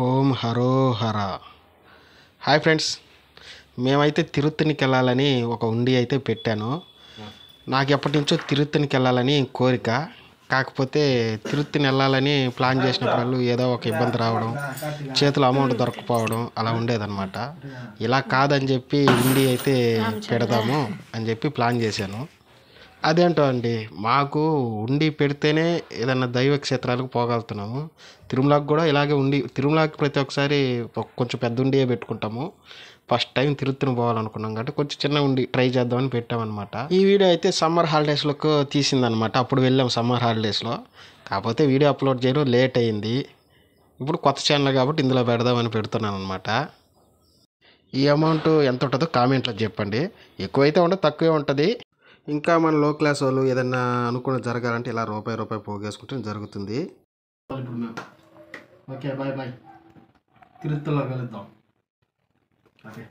ఓం హరోహర. Hi friends, మేమైతే తిరుత్తనికి వెళ్ళాలని ఒక ఉండి అయితే పెట్టాను. నాకు ఎప్పటి నుంచో తిరుత్తనికి వెళ్ళాలని కోరిక. కాకపోతే తిరుత్తని వెళ్ళాలని ప్లాన్ చేసినప్పుడు ఏదో ఒక ఇబ్బంది రావడం, చేతిలో అమౌంట్ దొరకపోవడం అలా ఉండేదన్నమాట. ఇలా కాదని చెప్పి ఉండి అయితే పెడదాము అని చెప్పి ప్లాన్ చేశాను. అదేంటో అండి, మాకు ఉండి పెడితేనే ఏదన్నా దైవ క్షేత్రాలకు పోగలుగుతున్నాము. తిరుమలకు కూడా ఇలాగే ఉండి, తిరుమలకి ప్రతి ఒక్కసారి కొంచెం పెద్ద ఉండియే పెట్టుకుంటాము. ఫస్ట్ టైం తిరుత్తని పోవాలనుకున్నాం కాబట్టి కొంచెం చిన్న ఉండి ట్రై చేద్దామని పెట్టామన్నమాట. ఈ వీడియో అయితే సమ్మర్ హాలిడేస్లోకి తీసిందనమాట. అప్పుడు వెళ్ళాం సమ్మర్ హాలిడేస్లో. కాకపోతే వీడియో అప్లోడ్ చేయడం లేట్ అయింది. ఇప్పుడు కొత్త ఛానల్ కాబట్టి ఇందులో పెడదామని పెడుతున్నాను అనమాట. ఈ అమౌంట్ ఎంత ఉంటుందో కామెంట్లో చెప్పండి. ఎక్కువైతే ఉండదు, తక్కువే ఉంటుంది. ఇంకా మన లో క్లాస్ వాళ్ళు ఏదన్నా అనుకున్న జరగాలంటే ఇలా రూపాయి పోగేసుకుంటే జరుగుతుంది. ఇప్పుడు మేము ఓకే, బాయ్ బాయ్. తిరుత్తలో కలుద్దాం. ఓకే.